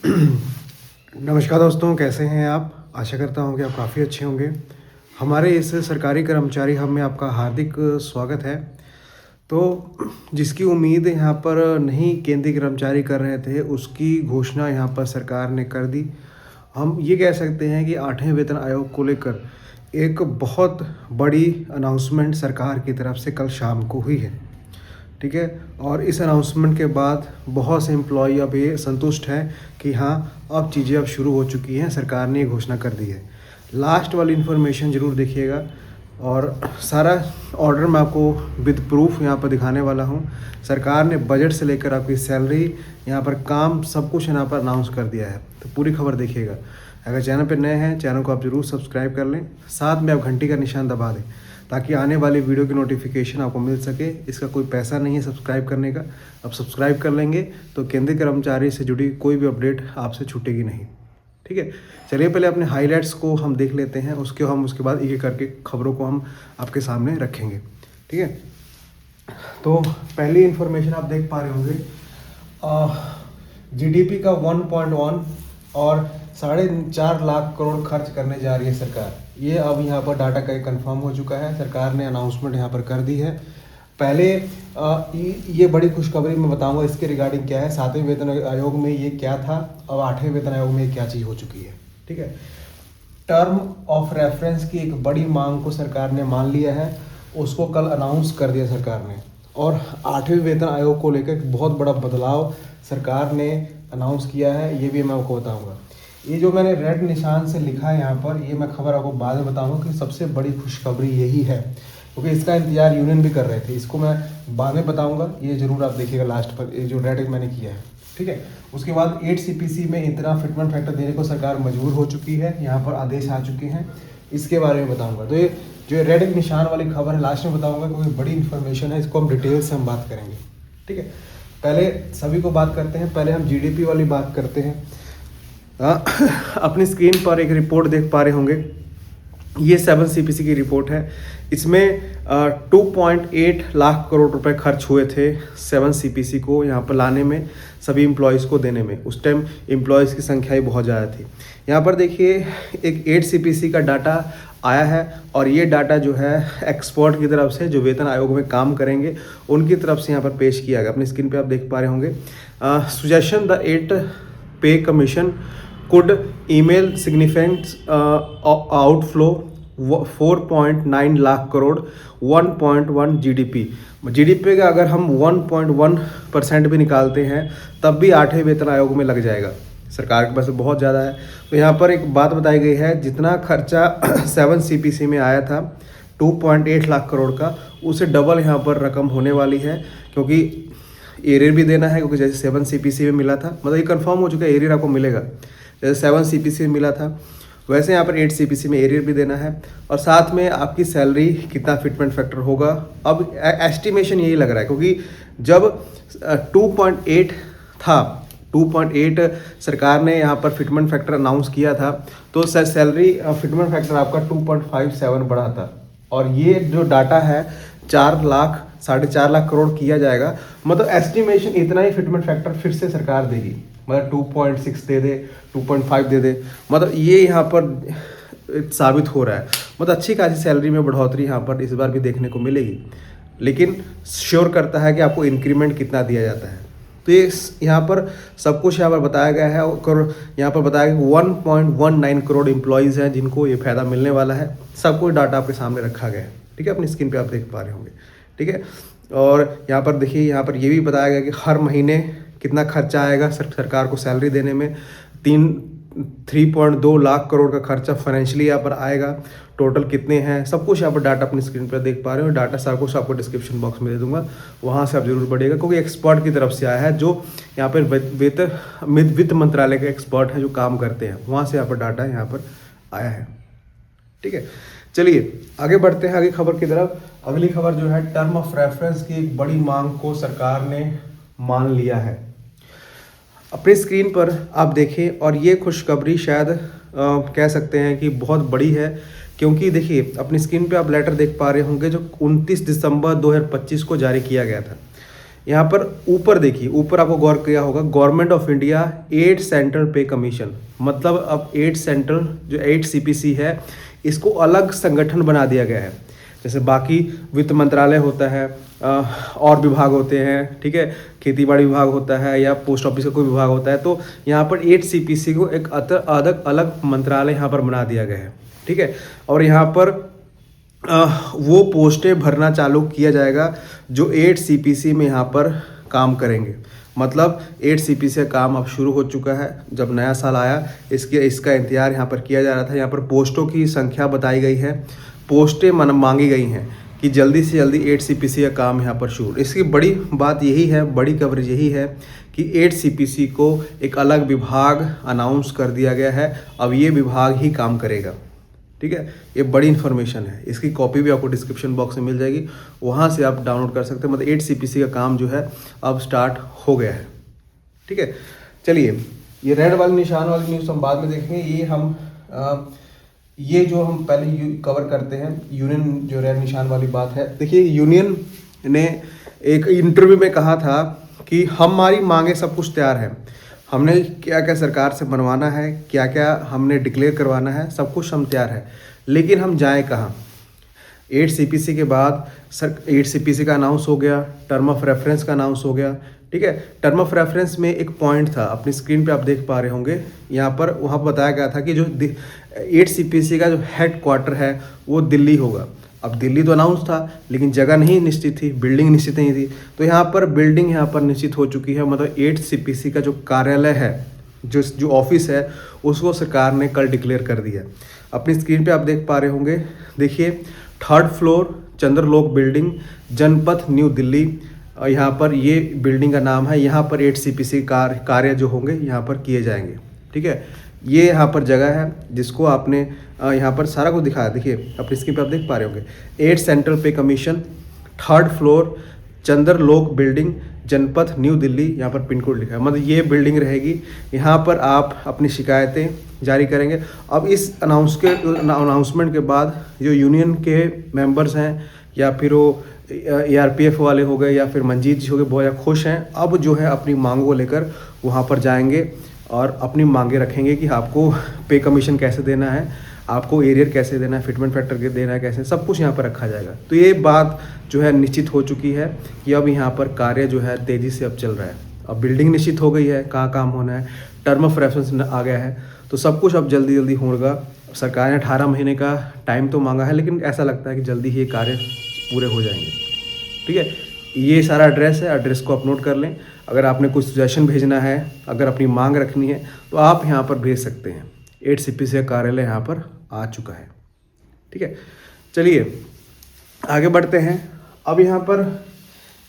नमस्कार दोस्तों, कैसे हैं आप? आशा करता हूं कि आप काफ़ी अच्छे होंगे। हमारे इस सरकारी कर्मचारी हब में आपका हार्दिक स्वागत है। तो जिसकी उम्मीद यहाँ पर नहीं केंद्रीय कर्मचारी कर रहे थे, उसकी घोषणा यहाँ पर सरकार ने कर दी। हम ये कह सकते हैं कि 8वें वेतन आयोग को लेकर एक बहुत बड़ी अनाउंसमेंट सरकार की तरफ से कल शाम को हुई है। ठीक है, और इस अनाउंसमेंट के बाद बहुत से एम्प्लॉई अब ये संतुष्ट हैं कि हाँ, अब चीज़ें अब शुरू हो चुकी हैं, सरकार ने ये घोषणा कर दी है। लास्ट वाली इन्फॉर्मेशन ज़रूर देखिएगा और सारा ऑर्डर मैं आपको विद प्रूफ यहाँ पर दिखाने वाला हूँ। सरकार ने बजट से लेकर आपकी सैलरी, यहाँ पर काम, सब कुछ यहाँ पर अनाउंस कर दिया है। तो पूरी खबर देखिएगा। अगर चैनल पर नए हैं, चैनल को आप ज़रूर सब्सक्राइब कर लें, साथ में आप घंटी का निशान दबा दें ताकि आने वाली वीडियो की नोटिफिकेशन आपको मिल सके। इसका कोई पैसा नहीं है सब्सक्राइब करने का। अब सब्सक्राइब कर लेंगे तो केंद्रीय कर्मचारी से जुड़ी कोई भी अपडेट आपसे छूटेगी नहीं। ठीक है, चलिए पहले अपने हाइलाइट्स को हम देख लेते हैं, उसके बाद एक एक करके खबरों को हम आपके सामने रखेंगे। ठीक है, तो पहली इन्फॉर्मेशन आप देख पा रहे होंगे, जीडीपी का 1.1 और 4.5 लाख करोड़ खर्च करने जा रही है सरकार। ये अब यहाँ पर डाटा का कंफर्म हो चुका है, सरकार ने अनाउंसमेंट यहाँ पर कर दी है। पहले ये बड़ी खुशखबरी मैं बताऊंगा इसके रिगार्डिंग क्या है। 7वें वेतन आयोग में ये क्या था, अब 8वें वेतन आयोग में क्या चीज़ हो चुकी है। ठीक है, टर्म ऑफ रेफरेंस की एक बड़ी मांग को सरकार ने मान लिया है, उसको कल अनाउंस कर दिया सरकार ने। और 8वें वेतन आयोग को लेकर बहुत बड़ा बदलाव सरकार ने अनाउंस किया है, ये भी मैं आपको बताऊँगा। ये जो मैंने रेड निशान से लिखा है यहाँ पर, ये मैं खबर आपको बाद में बताऊंगा कि सबसे बड़ी खुशखबरी यही है, क्योंकि इसका इंतजार यूनियन भी कर रहे थे। इसको मैं बाद में बताऊंगा, ये जरूर आप देखिएगा लास्ट पर, ये जो रेड मैंने किया है। ठीक है, उसके बाद 8 CPC में इतना फिटमेंट फैक्टर देने को सरकार मजबूर हो चुकी है, यहाँ पर आदेश आ चुके हैं, इसके बारे में बताऊँगा। तो ये जो रेड निशान वाली खबर है लास्ट में बताऊँगा, क्योंकि बड़ी इन्फॉर्मेशन है, इसको हम डिटेल से हम बात करेंगे। ठीक है, पहले सभी को बात करते हैं, पहले हम GDP वाली बात करते हैं। अपनी स्क्रीन पर एक रिपोर्ट देख पा रहे होंगे, ये 7 CPC की रिपोर्ट है। इसमें 2.8 लाख करोड़ रुपए खर्च हुए थे 7 CPC को यहाँ पर लाने में, सभी एम्प्लॉयज़ को देने में। उस टाइम एम्प्लॉयज़ की संख्या ही बहुत ज़्यादा थी। यहाँ पर देखिए एक 8 CPC का डाटा आया है, और ये डाटा जो है एक्सपर्ट की तरफ से, जो वेतन आयोग में काम करेंगे उनकी तरफ से यहाँ पर पेश किया गया। अपनी स्क्रीन पर आप देख पा रहे होंगे, सजेशन द 8 पे commission could email significant outflow 4.9 lakh crore 1.1 GDP का अगर हम 1.1% भी निकालते हैं तब भी 8वें वेतन आयोग में लग जाएगा। सरकार के पास बहुत ज़्यादा है। तो यहाँ पर एक बात बताई गई है, जितना खर्चा 7 CPC में आया था 2.8 लाख करोड़ का, उसे डबल यहाँ पर रकम होने वाली है, क्योंकि एरियर भी देना है, क्योंकि जैसे 7 CPC में मिला था, मतलब ये कंफर्म हो चुका है एरियर आपको मिलेगा। जैसे 7 CPC में मिला था वैसे यहाँ पर 8 CPC में एरियर भी देना है, और साथ में आपकी सैलरी कितना फिटमेंट फैक्टर होगा। अब एस्टिमेशन यही लग रहा है, क्योंकि जब 2.8 था, 2.8 सरकार ने यहाँ पर फिटमेंट फैक्टर अनाउंस किया था, तो सैलरी फिटमेंट फैक्टर आपका 2.57 बढ़ा था। और ये जो डाटा है 4.5 लाख करोड़ किया जाएगा, मतलब एस्टिमेशन इतना ही फिटमेंट फैक्टर फिर से सरकार देगी, मतलब 2.6 दे दे, 2.5 दे दे, मतलब ये यहाँ पर साबित हो रहा है। मतलब अच्छी खासी सैलरी में बढ़ोतरी यहाँ पर इस बार भी देखने को मिलेगी, लेकिन श्योर करता है कि आपको इंक्रीमेंट कितना दिया जाता है। तो ये यहाँ पर सब कुछ यहाँ पर बताया गया है, और यहाँ पर बताया गया 1.19 करोड़ एम्प्लॉयज़ हैं जिनको ये फ़ायदा मिलने वाला है। सब कुछ डाटा आपके सामने रखा गया है। ठीक है, अपनी स्क्रीन पे आप देख पा रहे होंगे। ठीक है, और यहाँ पर देखिए, यहाँ पर ये भी बताया गया कि हर महीने कितना खर्चा आएगा सरकार को सैलरी देने में। 3.2 लाख करोड़ का खर्चा फाइनेंशियली यहाँ पर आएगा। टोटल कितने हैं, सब कुछ यहाँ पर डाटा अपनी स्क्रीन पर देख पा रहे हो। डाटा सब कुछ आपको डिस्क्रिप्शन बॉक्स में दे दूंगा, वहाँ से आप जरूर पढ़िएगा, क्योंकि एक्सपर्ट की तरफ से आया है, जो यहाँ पर वित्त मंत्रालय के एक्सपर्ट हैं जो काम करते हैं, वहाँ से यहाँ पर डाटा यहाँ पर आया है। ठीक है, चलिए आगे बढ़ते हैं आगे खबर की तरफ। अगली खबर जो है, टर्म ऑफ रेफरेंस की एक बड़ी मांग को सरकार ने मान लिया है। अपनी स्क्रीन पर आप देखें, और ये खुशखबरी शायद कह सकते हैं कि बहुत बड़ी है, क्योंकि देखिए अपनी स्क्रीन पे आप लेटर देख पा रहे होंगे जो 29 दिसंबर 2025 को जारी किया गया था। यहाँ पर ऊपर देखिए, ऊपर आपको गौर किया होगा, गवर्नमेंट ऑफ इंडिया 8 सेंट्रल पे कमीशन, मतलब अब 8 सेंट्रल जो 8 सीपीसी है इसको अलग संगठन बना दिया गया है। जैसे बाकी वित्त मंत्रालय होता है, और विभाग होते हैं, ठीक है, खेतीबाड़ी विभाग होता है या पोस्ट ऑफिस का कोई विभाग होता है, तो यहाँ पर 8 सीपीसी को एक अलग अलग मंत्रालय यहाँ पर बना दिया गया है, ठीक है। और यहाँ पर वो पोस्टें भरना चालू किया जाएगा जो 8 सीपीसी में यहाँ पर काम करेंगे। मतलब 8 सीपीसी का काम अब शुरू हो चुका है। जब नया साल आया इसका इंतजार यहाँ पर किया जा रहा था। यहाँ पर पोस्टों की संख्या बताई गई है, पोस्टें मांगी गई हैं कि जल्दी से जल्दी 8 सीपीसी का काम यहाँ पर शुरू। इसकी बड़ी बात यही है, बड़ी कवरेज यही है कि 8 सीपीसी को एक अलग विभाग अनाउंस कर दिया गया है। अब ये विभाग ही काम करेगा, ठीक है। ये बड़ी इन्फॉर्मेशन है, इसकी कॉपी भी आपको डिस्क्रिप्शन बॉक्स में मिल जाएगी, वहाँ से आप डाउनलोड कर सकते हैं। मतलब 8 सीपीसी का काम जो है अब स्टार्ट हो गया है, ठीक है। चलिए, ये रेड वाली निशान वाली न्यूज़ हम बाद में देखेंगे। ये जो हम पहले कवर करते हैं, यूनियन जो रेड निशान वाली बात है। देखिए, यूनियन ने एक इंटरव्यू में कहा था कि हमारी मांगे सब कुछ तैयार है, हमने क्या क्या सरकार से बनवाना है, क्या क्या हमने डिक्लेयर करवाना है, सब कुछ हम तैयार है, लेकिन हम जाएं कहाँ। 8 सीपीसी के बाद 8 सीपीसी का अनाउंस हो गया, टर्म ऑफ रेफरेंस का अनाउंस हो गया, ठीक है। टर्म ऑफ रेफरेंस में एक पॉइंट था, अपनी स्क्रीन पे आप देख पा रहे होंगे, यहाँ पर वहाँ बताया गया था कि जो 8 सीपीसी का जो हेड क्वार्टर है वो दिल्ली होगा। अब दिल्ली तो अनाउंस था, लेकिन जगह नहीं निश्चित थी, बिल्डिंग निश्चित नहीं थी। तो यहाँ पर बिल्डिंग यहाँ पर निश्चित हो चुकी है। मतलब 8 सीपीसी का जो कार्यालय है, जो ऑफिस है, उसको सरकार ने कल डिक्लेयर कर दिया। अपनी स्क्रीन पे आप देख पा रहे होंगे, देखिए 3rd फ्लोर चंद्रलोक बिल्डिंग, जनपथ न्यू दिल्ली, यहाँ पर ये बिल्डिंग का नाम है। यहाँ पर 8 सीपीसी कार्य जो होंगे यहाँ पर किए जाएंगे, ठीक है। ये यहाँ पर जगह है जिसको आपने यहाँ पर सारा कुछ दिखाया। देखिए, अपनी स्क्रीन पे आप देख पा रहे होंगे, 8 सेंट्रल पे कमीशन, 3rd फ्लोर चंद्रलोक बिल्डिंग, जनपथ न्यू दिल्ली, यहाँ पर पिन कोड लिखा है। मतलब ये बिल्डिंग रहेगी, यहाँ पर आप अपनी शिकायतें जारी करेंगे। अब इस अनाउंसमेंट के बाद जो यूनियन के मेंबर्स हैं या फिर वो ARPF वाले हो गए या फिर मंजीत जी हो गए, बहुत ज़्यादा खुश हैं। अब जो है अपनी मांगों को लेकर वहाँ पर जाएंगे और अपनी मांगे रखेंगे कि आपको पे कमीशन कैसे देना है, आपको एरियर कैसे देना है, फिटमेंट फैक्टर के देना है कैसे, सब कुछ यहाँ पर रखा जाएगा। तो ये बात जो है निश्चित हो चुकी है कि अब यहाँ पर कार्य जो है तेज़ी से अब चल रहा है। अब बिल्डिंग निश्चित हो गई है, कहाँ काम होना है, टर्म ऑफ रेफरेंस आ गया है, तो सब कुछ अब जल्दी जल्दी होगा। सरकार ने 18 महीने का टाइम तो मांगा है, लेकिन ऐसा लगता है कि जल्दी ही ये कार्य पूरे हो जाएंगे, ठीक है। ये सारा एड्रेस है, एड्रेस को आप नोट कर लें। अगर आपने कुछ सजेशन भेजना है, अगर अपनी मांग रखनी है, तो आप यहाँ पर भेज सकते हैं। 8 सीपीसी का कार्यालय यहाँ पर आ चुका है, ठीक है। चलिए आगे बढ़ते हैं। अब यहाँ पर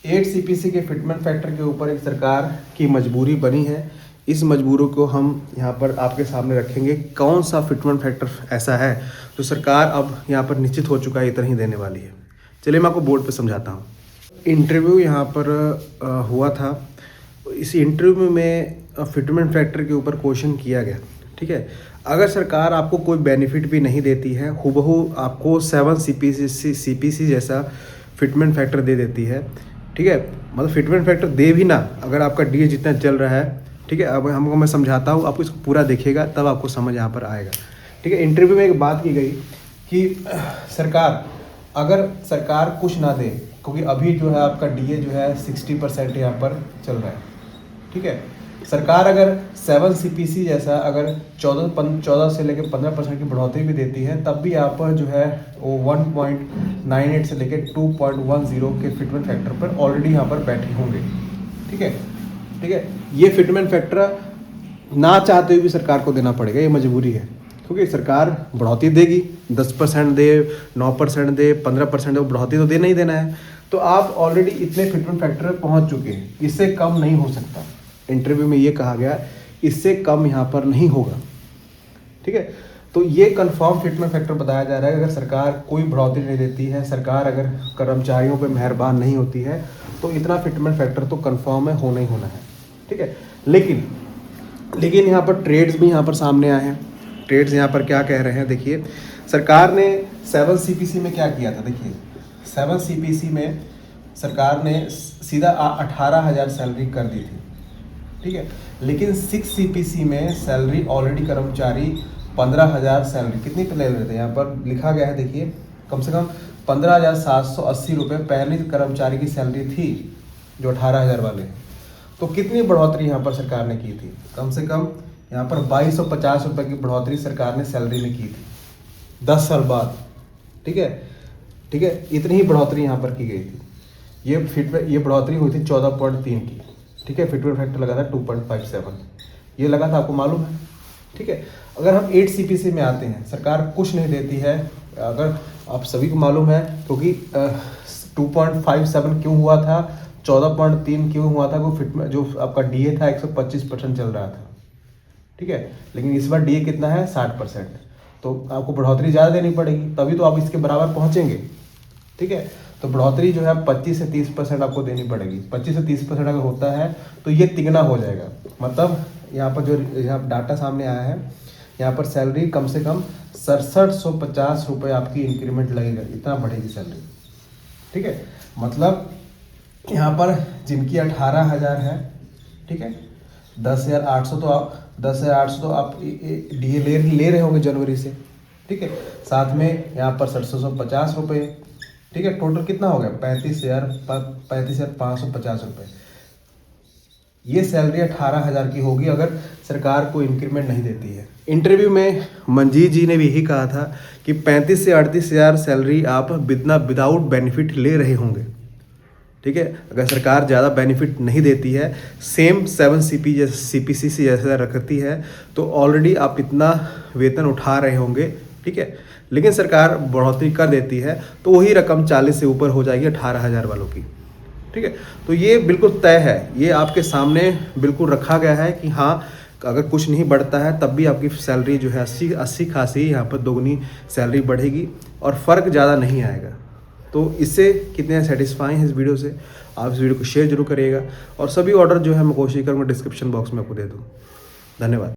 8 सीपीसी के फिटमेंट फैक्टर के ऊपर एक सरकार की मजबूरी बनी है। इस मजबूरी को हम यहाँ पर आपके सामने रखेंगे। कौन सा फिटमेंट फैक्टर ऐसा है जो सरकार अब यहाँ पर निश्चित हो चुका है इतना ही देने वाली है। चलिए मैं आपको बोर्ड पे समझाता हूँ। इंटरव्यू यहाँ पर हुआ था। इस इंटरव्यू में फिटमेंट फैक्टर के ऊपर क्वेश्चन किया गया, ठीक है। अगर सरकार आपको कोई बेनिफिट भी नहीं देती है, हुबहू आपको 7 सीपीसी जैसा फिटमेंट फैक्टर दे देती है, ठीक है। मतलब फिटमेंट फैक्टर दे भी ना, अगर आपका डीए जितना चल रहा है, ठीक है। अब हमको मैं समझाता हूँ, आपको इसको पूरा देखिएगा तब आपको समझ यहाँ पर आएगा, ठीक है। इंटरव्यू में एक बात की गई कि अगर सरकार कुछ ना दे, क्योंकि अभी जो है आपका डीए जो है 60% यहाँ पर चल रहा है, ठीक है। सरकार अगर 7 सीपीसी जैसा अगर 14 से लेकर 15% की बढ़ोतरी भी देती है, तब भी आप जो है वो 1.98 से लेकर 2.10 के फिटमेंट फैक्टर पर ऑलरेडी यहाँ पर बैठे होंगे, ठीक है, ठीक है। ये फिटमेंट फैक्टर ना चाहते हुए भी सरकार को देना पड़ेगा, ये मजबूरी है। क्योंकि सरकार बढ़ोतरी देगी, 10% दे, 9% दे, 15% दे, वो बढ़ोतरी तो देना ही देना है। तो आप ऑलरेडी इतने फिटमेंट फैक्टर पहुंच चुके हैं, इससे कम नहीं हो सकता। इंटरव्यू में ये कहा गया इससे कम यहाँ पर नहीं होगा, ठीक है। तो ये कंफर्म फिटमेंट फैक्टर बताया जा रहा है। अगर सरकार कोई बढ़ोतरी नहीं देती है, सरकार अगर कर्मचारियों पे मेहरबान नहीं होती है, तो इतना फिटमेंट फैक्टर तो कंफर्म है, होना ही होना है, ठीक है। लेकिन यहाँ पर ट्रेड्स भी यहाँ पर सामने आए हैं। ट्रेड्स यहाँ पर क्या कह रहे हैं, देखिए सरकार ने 7 सीपीसी में क्या किया था। देखिए 7 सीपीसी में सरकार ने सीधा 18,000 सैलरी कर दी थी, ठीक है। लेकिन 6 CPC में सैलरी ऑलरेडी कर्मचारी 15,000 सैलरी कितनी पे ले रहे थे, यहाँ पर लिखा गया है, देखिए, कम से कम 15,780 रुपये पहले कर्मचारी की सैलरी थी जो 18,000 वाले हैं। तो कितनी बढ़ोतरी यहाँ पर सरकार ने की थी, कम से कम यहाँ पर 2250 रुपये की बढ़ोतरी सरकार ने सैलरी में की थी 10 साल बाद, ठीक है, ठीक है। इतनी ही बढ़ोतरी यहाँ पर की गई थी। ये बढ़ोतरी हुई थी 14.3 की, ठीक है। फिटमेंट फैक्टर लगा था 2.57, ये लगा था, आपको मालूम है, ठीक है। अगर हम 8 CPC में आते हैं, सरकार कुछ नहीं देती है, अगर आप सभी को मालूम है, क्योंकि 2.57 क्यों हुआ था, 14.3 क्यों हुआ था, वो फिटमेंट जो आपका DA था 125% चल रहा था, ठीक है। लेकिन इस बार DA कितना है, 60%, तो आपको बढ़ोतरी ज़्यादा देनी पड़ेगी, तभी तो आप इसके बराबर पहुँचेंगे, ठीक है। तो बढ़ोतरी जो है 25 से 30% आपको देनी पड़ेगी। 25 से 30% अगर होता है तो ये तिगना हो जाएगा। मतलब यहाँ पर जो यहाँ डाटा सामने आया है, यहाँ पर सैलरी कम से कम 6750 रुपये आपकी इंक्रीमेंट लगेगा, इतना बढ़ेगी सैलरी, ठीक है। मतलब यहाँ पर जिनकी 18,000 है, ठीक है, 10,800 तो आप 10,800 तो आप DA ले रहे होंगे जनवरी से, ठीक है। साथ में यहाँ पर 6750 रुपये, ठीक है। टोटल कितना हो गया, 35,550 रुपये। ये सैलरी 18,000 की होगी अगर सरकार को इंक्रीमेंट नहीं देती है। इंटरव्यू में मंजीत जी ने भी यही कहा था कि 35 से 38,000 सैलरी आप विदाउट बेनिफिट ले रहे होंगे, ठीक है। अगर सरकार ज़्यादा बेनिफिट नहीं देती है, सेम 7 CPC से जैसा रखती है, तो ऑलरेडी आप इतना वेतन उठा रहे होंगे, ठीक है। लेकिन सरकार बढ़ोतरी कर देती है तो वही रकम 40 से ऊपर हो जाएगी 18,000 वालों की, ठीक है। तो ये बिल्कुल तय है, ये आपके सामने बिल्कुल रखा गया है कि हाँ, अगर कुछ नहीं बढ़ता है तब भी आपकी सैलरी जो है 80 खासी यहाँ पर दोगुनी सैलरी बढ़ेगी और फ़र्क ज़्यादा नहीं आएगा। तो इससे कितने सेटिस्फाई हैं इस वीडियो से, आप इस वीडियो को शेयर जरूर करिएगा और सभी ऑर्डर जो है मैं कोशिश करूँगा डिस्क्रिप्शन बॉक्स में आपको दे दूँ। धन्यवाद।